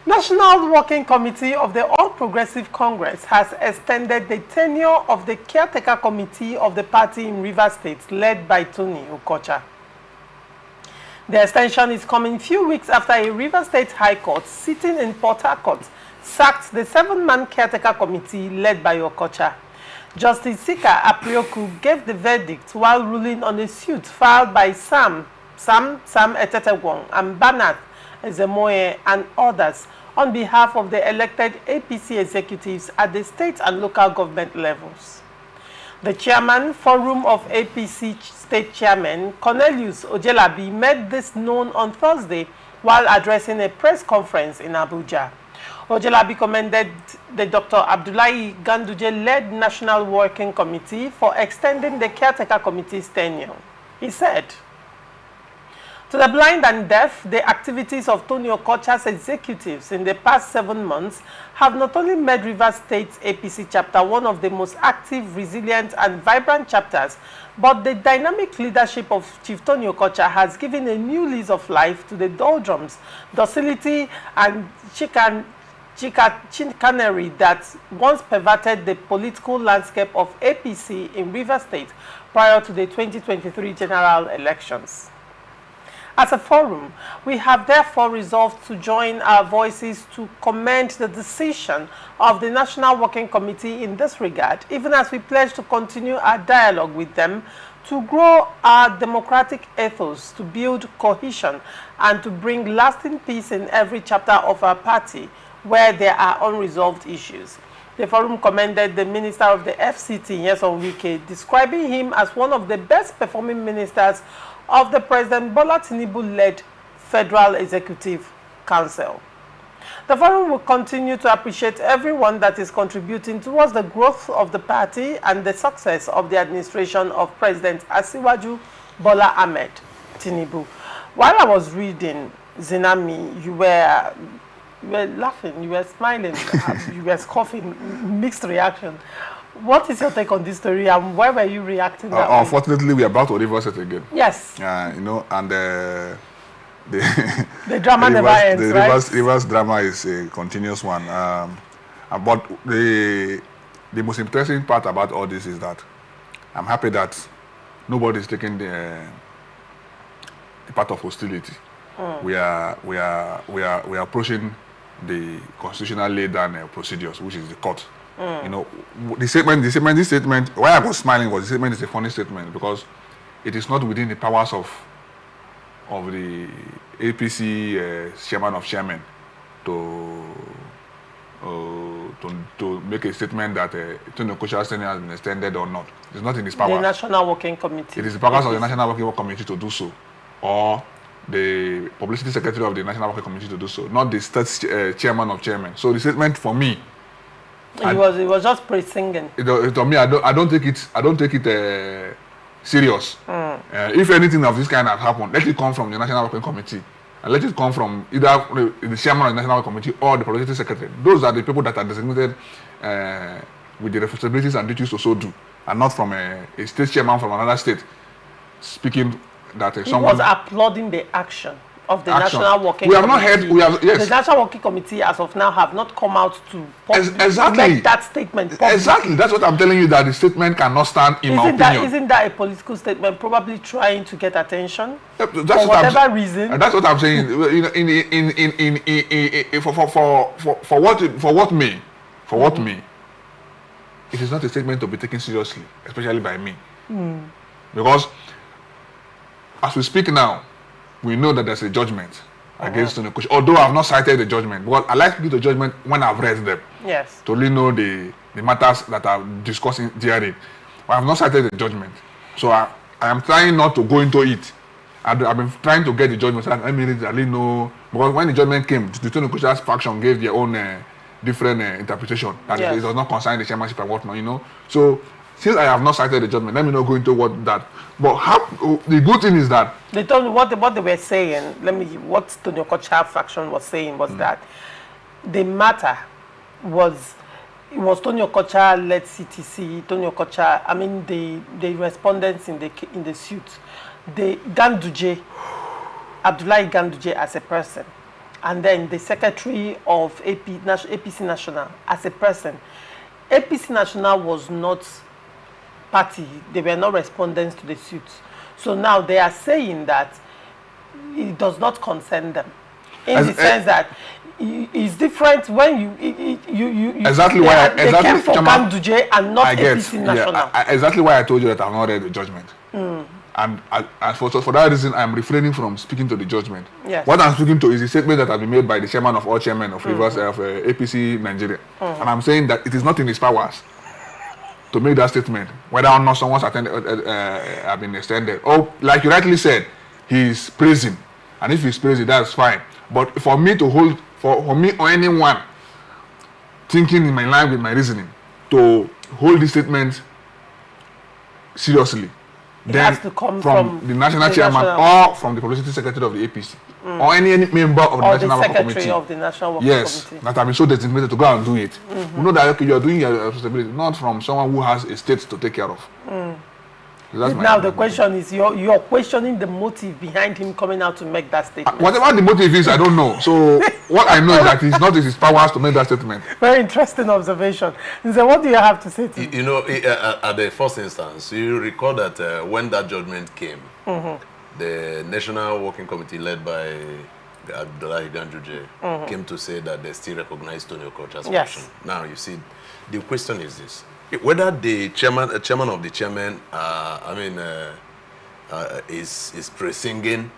National Working Committee of the All Progressive Congress has extended the tenure of the caretaker committee of the party in Rivers State, led by Tony Okocha. The extension is coming few weeks after a Rivers State High Court sitting in Port Harcourt sacked the 7-man caretaker committee led by Okocha. Justice Sika Aprioku gave the verdict while ruling on a suit filed by Sam Etetewong and Bernard Ezemoye and others on behalf of the elected APC executives at the state and local government levels. The chairman, Forum of APC State Chairman Cornelius Ojelabi, made this known on Thursday while addressing a press conference in Abuja. Ojelabi commended the Dr. Abdullahi Ganduje-led National Working Committee for extending the caretaker committee's tenure. He said, "To the blind and deaf, the activities of Tony Okocha's executives in the past 7 months have not only made Rivers State's APC chapter one of the most active, resilient, and vibrant chapters, but the dynamic leadership of Chief Tony Okocha has given a new lease of life to the doldrums, docility, and chicanery that once perverted the political landscape of APC in Rivers State prior to the 2023 general elections. As a forum, we have therefore resolved to join our voices to commend the decision of the National Working Committee in this regard, even as we pledge to continue our dialogue with them to grow our democratic ethos, to build cohesion, and to bring lasting peace in every chapter of our party where there are unresolved issues." The forum commended the Minister of the FCT, Nyesom Wike, describing him as one of the best performing ministers of the President Bola Tinubu-led Federal Executive Council. The forum will continue to appreciate everyone that is contributing towards the growth of the party and the success of the administration of President Asiwaju Bola Ahmed Tinubu. While I was reading, Zinami, you were laughing, you were smiling, you were scoffing, mixed reaction. What is your take on this story, and why were you reacting that way? Unfortunately, we are about to reverse it again. Yes. You know, and the drama never ends, right? The reverse drama is a continuous one. But the most interesting part about all this is that I'm happy that nobody is taking the part of hostility. We are approaching the constitutional laid down procedures, which is the court. You know, this statement, why I was smiling was the statement is a funny statement because it is not within the powers of the APC chairman of chairmen to make a statement that Tony Okocha's tenure has been extended or not. It's not in his powers. The National Working Committee. It is the powers of the National Working Committee to do so, or the publicity secretary of the National Working Committee to do so, not the state chairman of chairmen. So the statement for me, it was just pre-singing. To me, I don't take it serious. If anything of this kind has happened, let it come from the National Working Committee, and let it come from either the chairman of the National Working Committee or the publicity secretary. Those are the people that are designated with the responsibilities and duties to so do, and not from a state chairman from another state speaking that someone was applauding the action of the National Working Committee. We have not heard. Yes. The National Working Committee, as of now, have not come out to make that statement publicly. Exactly. That's what I'm telling you, that the statement cannot stand in my opinion. Isn't that a political statement, probably trying to get attention for whatever reason? That's what I'm saying. For what me, it is not a statement to be taken seriously, especially by me, because as we speak now, we know that there's a judgment against Tony Okocha. Although I have not cited the judgment, but I like to do the judgment when I've read them. Yes. To really know the matters that are discussing therein. But I have not cited the judgment. So I am trying not to go into it. I've been trying to get the judgment so that I really know. Because when the judgment came, the Tony Okocha's faction gave their own different interpretation. That it does not concern the chairmanship and whatnot, you know. So since I have not cited the judgment, let me not go into what that. But the good thing is that they told me what they were saying. What Tony Okocha faction was saying was that the matter was Tony Okocha-led CTC. Tony Okocha, I mean the respondents in the suit, the Ganduje, Abdullahi Ganduje as a person, and then the secretary of APC National as a person. APC National was not party. They were not respondents to the suit. So now they are saying that it does not concern them. In the sense that it's different when you exactly why they came for Ganduje and not APC National. Yeah, exactly why I told you that I've not read the judgment. And for that reason, I'm refraining from speaking to the judgment. Yes. What I'm speaking to is the statement that has been made by the chairman of all chairmen of Rivers of APC Nigeria. And I'm saying that it is not in his powers to make that statement, whether or not someone's have been extended. Or, like you rightly said, he's praising. And if he's praising, that's fine. But for me to hold, for me or anyone thinking in my line with my reasoning, to hold this statement seriously, then has to come from the national chairman or from the publicity secretary of the APC or any member of the national working committee. Of the national working committee. That have been so designated to go and do it. We know that okay, you are doing your responsibility, not from someone who has a state to take care of. So now the question is, you're questioning the motive behind him coming out to make that statement. Whatever the motive is, I don't know. So what I know is that it's not in his powers to make that statement. Very interesting observation. So what do you have to say to you know, at the first instance, you recall that when that judgment came, the National Working Committee led by Abdullahi Ganduje came to say that they still recognize Tony Okocha's action. Now, you see, the question is this. Whether the chairman of the chairman, is pre-singing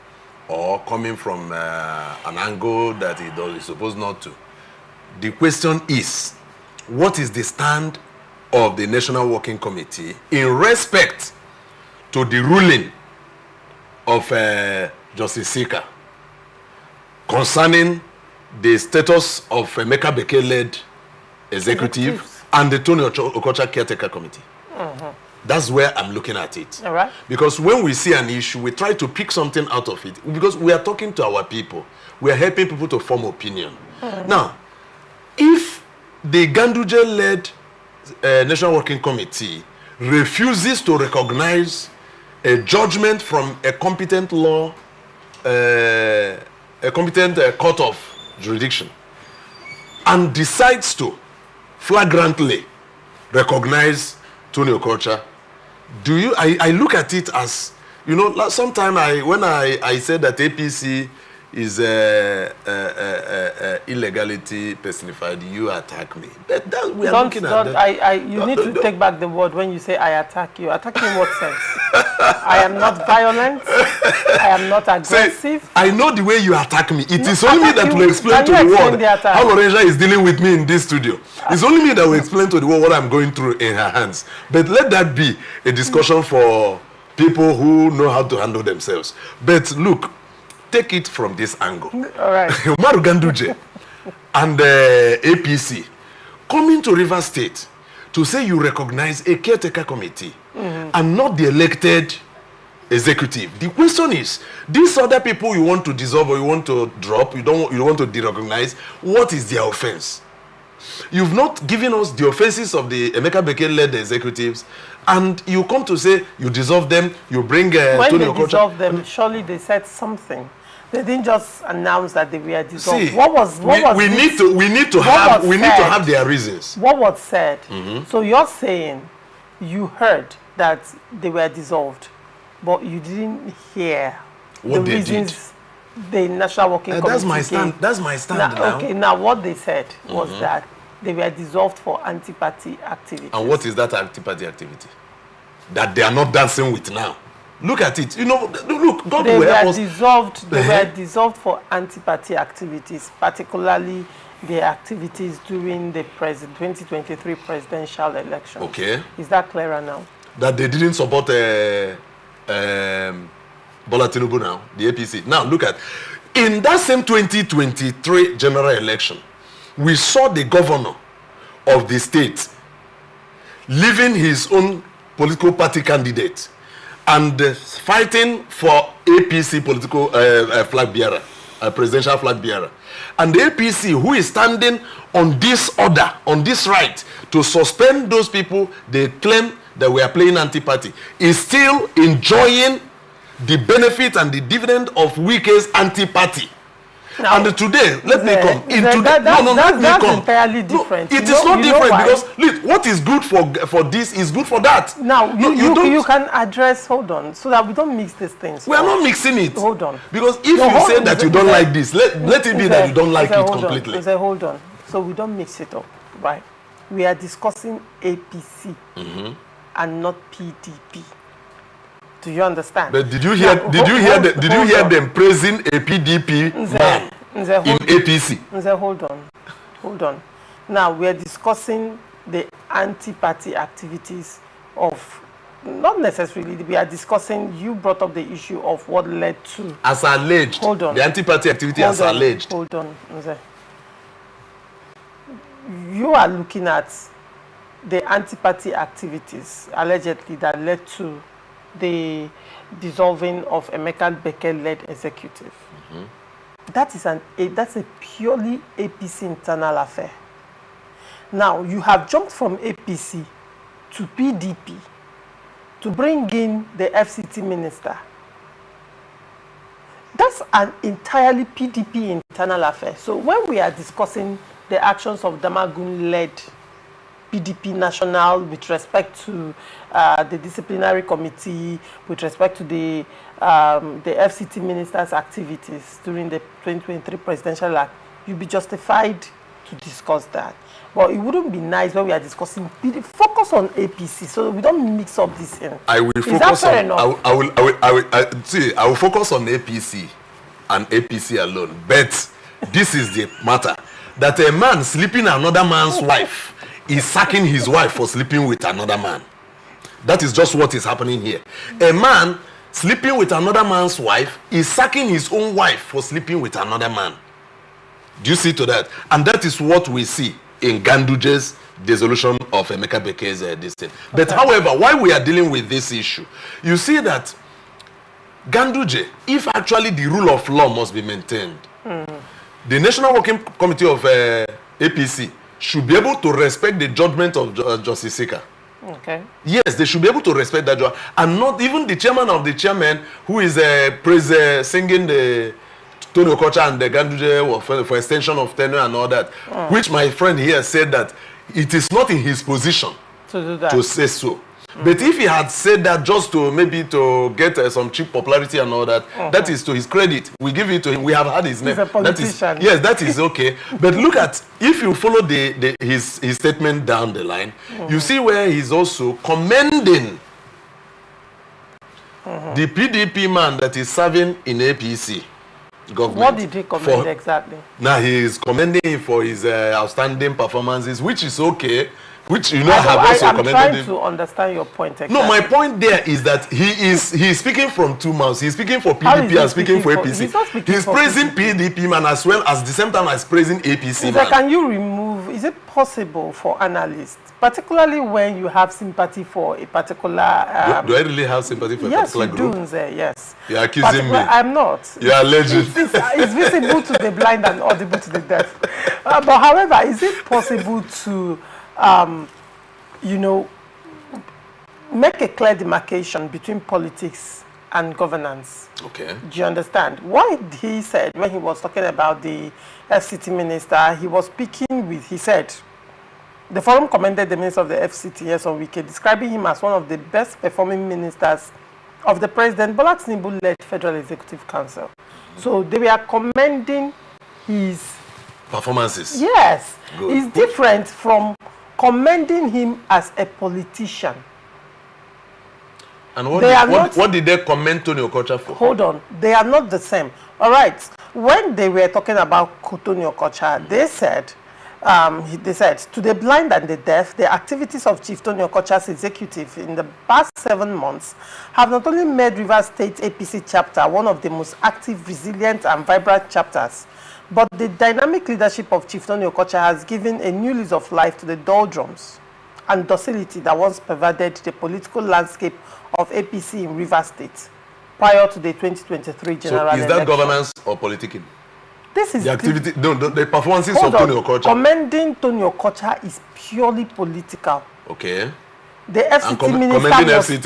or coming from an angle that he's supposed not to. The question is, what is the stand of the National Working Committee in respect to the ruling of Justice Sika concerning the status of Emeka Beke-led executive and the Tony Okocha caretaker committee? That's where I'm looking at it. All right. Because when we see an issue, we try to pick something out of it. Because we are talking to our people. We are helping people to form opinion. Now, if the Ganduje-led National Working Committee refuses to recognize a judgment from a competent law, a competent court of jurisdiction, and decides to flagrantly recognize Tony Okocha, I look at it as, you know, sometime when I said that APC is illegality personified, you attack me. But that, we are looking at that. You need to take back the word when you say I attack you. Attack in what sense? I am not violent. I am not aggressive. Say, I know the way you attack me. It is only me that will explain to the world how Lorenza is dealing with me in this studio. It's only me that will explain to the world what I'm going through in her hands. But let that be a discussion for people who know how to handle themselves. But look, take it from this angle. All right. Umaru Ganduje and the APC coming to Rivers State to say you recognize a caretaker committee and not the elected executive. The question is, these other people you want to dissolve or you want to drop, you want to de-recognize, what is their offense? You've not given us the offenses of the Emeka Beke-led executives, and you come to say you dissolve them, you bring Tony Okocha. When they dissolved them, surely they said something. They didn't just announce that they were dissolved. See, we need to have their reasons. What was said? So you're saying you heard that they were dissolved, but you didn't hear what the reasons the National Working Committee That's my stand. That's my stand now. Okay, now what they said was that they were dissolved for anti-party activity. And what is that anti-party activity that they are not dancing with now? Look at it. You know, look, God will help us. They were dissolved for anti-party activities, particularly their activities during the 2023 presidential election. Okay. Is that clearer now? That they didn't support Bola Tinubu now, the APC. Now, look at, in that same 2023 general election, we saw the governor of the state leaving his own political party candidate and fighting for APC political flag bearer, presidential flag bearer. And the APC, who is standing on this order, on this right, to suspend those people they claim that we are playing anti-party, is still enjoying the benefit and the dividend of Wike's anti-party. Now, and today, let me come. That's entirely different. No, it is not different because look, what is good for this is good for that. Now, you can address, hold on, so that we don't mix these things. We are not mixing it. Hold on. Because if you say that you don't like this, let it be that you don't like it completely. Hold on. So we don't mix it up, right? We are discussing APC and not PDP. Do you understand? But did you hear them praising a PDP man in APC? Hold on. Now we are discussing the anti-party activities of, not necessarily, we are discussing, you brought up the issue of what led to. As alleged. Hold on. The anti-party activity as alleged. Hold on. You are looking at the anti-party activities allegedly that led to the dissolving of Emeka Beke-led executive. That's a purely APC internal affair. Now, you have jumped from APC to PDP to bring in the FCT minister. That's an entirely PDP internal affair. So when we are discussing the actions of Damagun-led PDP national with respect to the disciplinary committee, with respect to the FCT minister's activities during the 2023 presidential act, you'll be justified to discuss that. But it wouldn't be nice when we are discussing PDP. Focus on APC so we don't mix up this in. I will focus on. I will focus on APC and APC alone. But this is the matter: that a man sleeping another man's wife is sacking his wife for sleeping with another man. That is just what is happening here. A man sleeping with another man's wife is sacking his own wife for sleeping with another man. Do you see to that? And that is what we see in Ganduje's dissolution of Emeka Beke's this thing. But however, while we are dealing with this issue, you see that Ganduje, if actually the rule of law must be maintained, the National Working Committee of APC should be able to respect the judgment of Justice Sika. Okay. Yes, they should be able to respect that judgment. And not even the chairman of the chairman who is singing the Tony Okocha and the Ganduje for extension of tenure and all that, which my friend here said that it is not in his position to do that, to say so. But if he had said that just to maybe to get some cheap popularity and all that, that is to his credit. We give it to him. We have had his name. He's a politician. Yes, that is okay. But look at, if you follow his statement down the line, you see where he's also commending the PDP man that is serving in APC government. What did he commend exactly? Now he is commending him for his outstanding performances, which is okay. Which you know have also commended him. I'm trying to understand your point exactly. No, my point there is that he is speaking from two mouths. He's speaking for PDP and speaking for APC. He's praising PDP man as well as the same time as praising APC man. Can you remove, is it possible for analysts, particularly when you have sympathy for a particular... do I really have sympathy for a particular group? Yes, you do, yes. You're accusing me. I'm not. You're alleging. It's visible to the blind and audible to the deaf. But however, is it possible to... make a clear demarcation between politics and governance? Okay. Do you understand? What he said when he was talking about the FCT minister, he was speaking with, he said, the forum commended the minister of the FCT on Wiki, describing him as one of the best performing ministers of the President Bola Tinubu-led Federal Executive Council. So they were commending his performances. Yes. Good. It's different from commending him as a politician. And what did they commend Tony Okocha for? Hold on. They are not the same. All right. When they were talking about Tony Okocha, they said, to the blind and the deaf, the activities of Chief Tony Okocha's executive in the past 7 months have not only made Rivers State APC chapter one of the most active, resilient, and vibrant chapters, but the dynamic leadership of Chief Tony Okocha has given a new lease of life to the doldrums and docility that once pervaded the political landscape of APC in Rivers State prior to the 2023 general election. So is that governance or politicking? This is the activity, the performances of Tony Okocha. Commending Tony Okocha is purely political. Okay. The FCT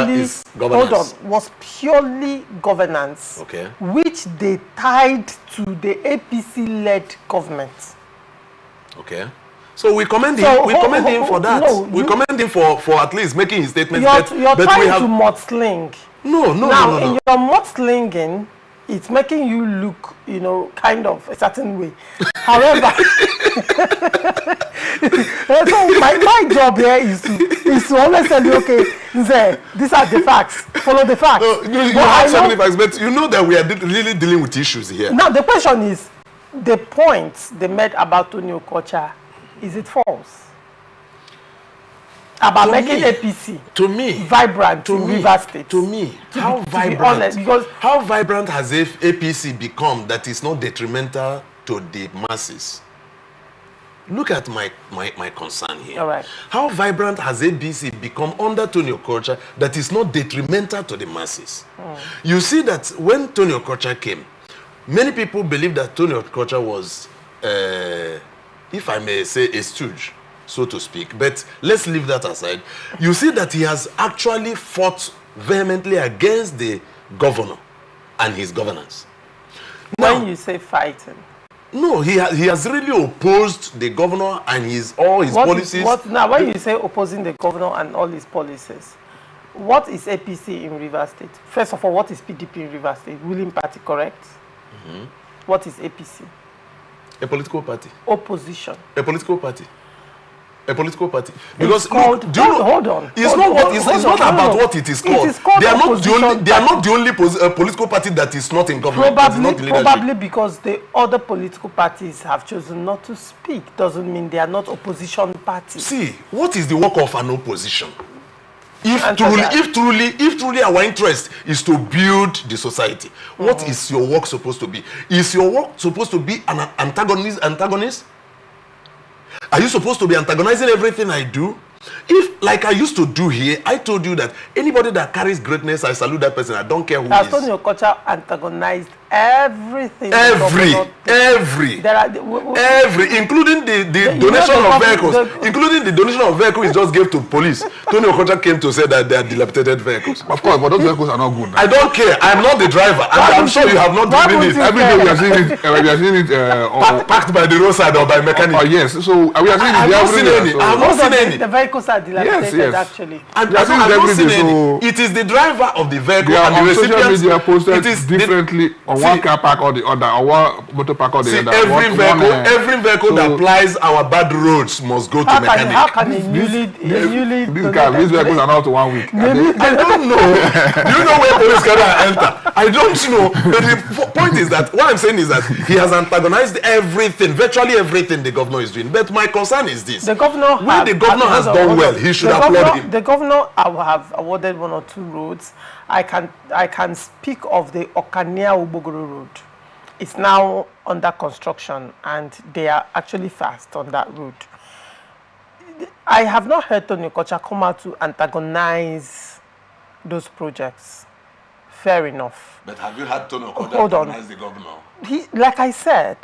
minister was purely governance, okay, which they tied to the APC-led government. Okay. So we commend him. We commend him for that. No, we commend him for at least making his statements. You're trying to mudsling. No. In your mudslinging, it's making you look, kind of a certain way. However, so my job here is to always tell you, okay, these are the facts. Follow the facts. No, you have so many facts, but you know that we are really dealing with issues here. Now the question is, the points they made about Tony Okocha, is it false? About making APC vibrant in Rivers State. To me, how vibrant has APC become that is not detrimental to the masses? Look at my concern here. All right. How vibrant has APC become under Tony Okocha that is not detrimental to the masses? You see that when Tony Okocha came, many people believe that Tony Okocha was, if I may say, a stooge, so to speak. But let's leave that aside. You see that he has actually fought vehemently against the governor and his governance. When you say fighting? No, he has really opposed the governor and all his policies. Now, when you say opposing the governor and all his policies, what is APC in Rivers State? First of all, what is PDP in Rivers State? Ruling party, correct? What is APC? A political party. Opposition. A political party. A political party. Because hold on. It's not about what it is called. They are not the only political party that is not in government. Probably because the other political parties have chosen not to speak doesn't mean they are not opposition parties. See, what is the work of an opposition? If truly our interest is to build the society, what is your work supposed to be? Is your work supposed to be an antagonist? Are you supposed to be antagonizing everything I do? If, like I used to do here, I told you that anybody that carries greatness, I salute that person. I don't care who it is. Tony Okocha antagonized everything. Every, including the donation of vehicles. Including the donation of vehicles he just gave to police. Tony Okocha came to say that they are dilapidated vehicles. Of course, but those vehicles are not good. I don't care. I'm not the driver. I'm sure you have not driven it. Every day we are seeing it. Parked by the roadside or by mechanic. Oh, yes. So we are seeing it. I have not seen any. The vehicles are dilapidated, actually. I've not seen any. It is the driver of the vehicle and the recipient. Media posted differently on one car park or the other, or one motor park or the other. Every vehicle that applies our bad roads must go to mechanic. How can these vehicles are not to 1 week? I don't know. Do you know where police can enter? I don't know. But the point is that what I'm saying is that he has antagonized everything, virtually everything the governor is doing. But my concern is this: the governor has done well, he should applaud him. The governor have awarded 1 or 2 roads. I can speak of the Okania-Ubogoro road. It's now under construction and they are actually fast on that route. I have not heard Tony Okocha come out to antagonize those projects. Fair enough. But have you had Tony Okocha antagonize the governor? Like I said,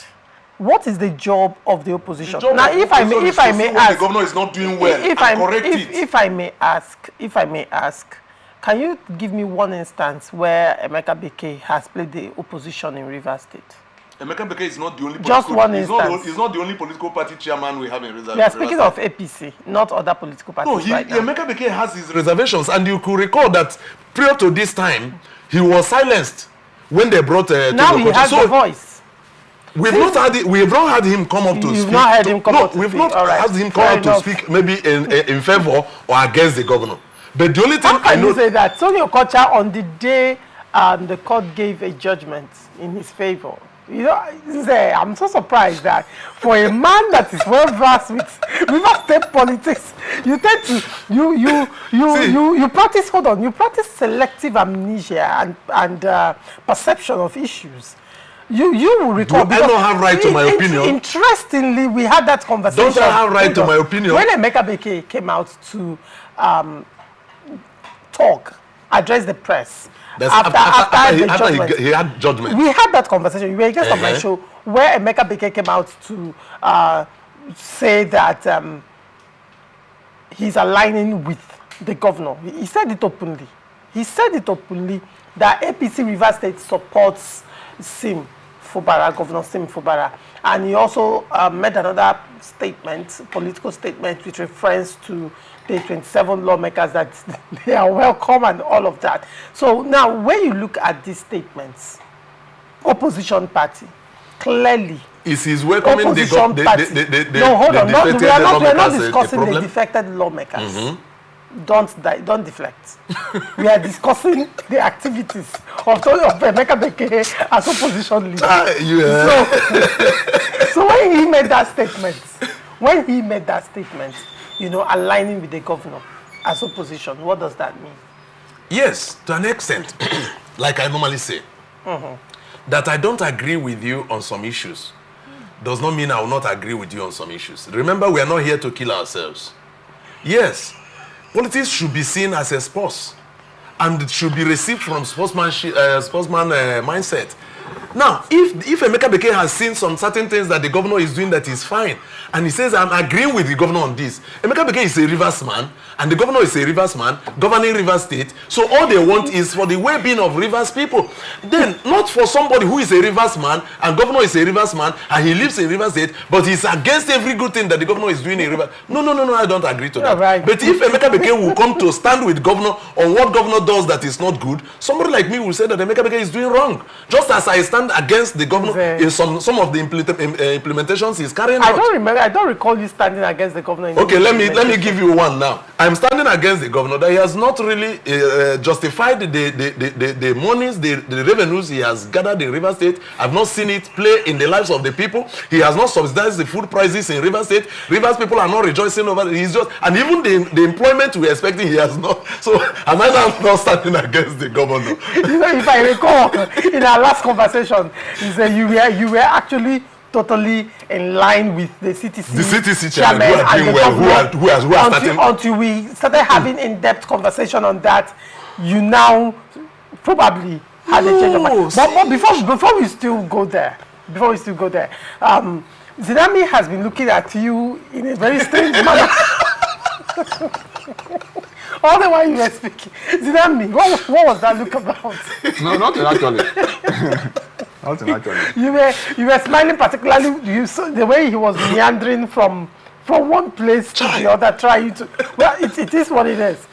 what is the job of the opposition? Now, if I may ask, the governor is not doing well. If I may ask, can you give me one instance where Emeka Beke has played the opposition in Rivers State? Emeka Beke is not the only just one instance. He's not the only political party chairman we have in Rivers State. We are speaking of APC, not other political parties. No, Emeka Beke has his reservations, and you could recall that prior to this time, he was silenced when they brought. Now he has a voice. We have not had him come up to speak. You've not had him come up to speak. We've not had him come up to speak, maybe in favor or against the governor. But the only thing how can you say that Tony Okocha, on the day the court gave a judgment in his favor, I'm so surprised that for a man that is well versed with Rivers State politics, you tend to you practice you practice selective amnesia and perception of issues. You will recall. I don't have right to my opinion. Interestingly, we had that conversation. Don't I have right to my opinion? When Emeka Beke came out to address the press after he had judgment. We had that conversation. You were a guest of my show where Emeka Beke came out to say that he's aligning with the governor. He said it openly. He said it openly that APC Rivers State supports Sim Fubara, Governor Sim Fubara. And he also made another statement, political statement, with reference to the 27 lawmakers that they are welcome and all of that. So now, when you look at these statements, opposition party, clearly, is he's welcoming opposition party. No, hold on. We are not discussing the defected lawmakers. Don't deflect. We are discussing the activities of Emeka Beke as opposition leader. So when he made that statement, you know, aligning with the governor as opposition, what does that mean? Yes, to an extent, like I normally say, that I don't agree with you on some issues does not mean I will not agree with you on some issues. Remember, we are not here to kill ourselves. Yes, politics should be seen as a sport, and it should be received from sportsman mindset. Now, if Emeka Beke has seen some certain things that the governor is doing that is fine, and he says, I'm agreeing with the governor on this. Emeka Beke is a Rivers man, and the governor is a Rivers man, governing Rivers State. So all they want is for the well-being of Rivers people. Then, not for somebody who is a Rivers man, and governor is a Rivers man, and he lives in Rivers State, but he's against every good thing that the governor is doing in Rivers. No, I don't agree to that. Right. But if Emeka Beke will come to stand with governor on what governor does that is not good, somebody like me will say that Emeka Beke is doing wrong. Just as I stand against the governor in some of the implementations he's carrying out. I don't recall you standing against the governor. Okay, let me give you one now. I'm standing against the governor that he has not really justified the monies, the revenues he has gathered in Rivers State. I've not seen it play in the lives of the people. He has not subsidized the food prices in Rivers State. Rivers people are not rejoicing over it. He's just, and even the employment we're expecting, he has not. So am I now not standing against the governor? You know, if I recall, in our last conversation, he said you were actually totally in line with the CTC. The CTC chairman who are doing well, who are starting. Until we started having in-depth conversation on that, you now probably had a change of mind. But before we still go there, Zinami has been looking at you in a very strange manner. All the while you were speaking. Zinami, what was that look about? No, nothing actually. Nothing actually. You were smiling, particularly you saw the way he was meandering from one place to the other, trying to. Well, it is what it is.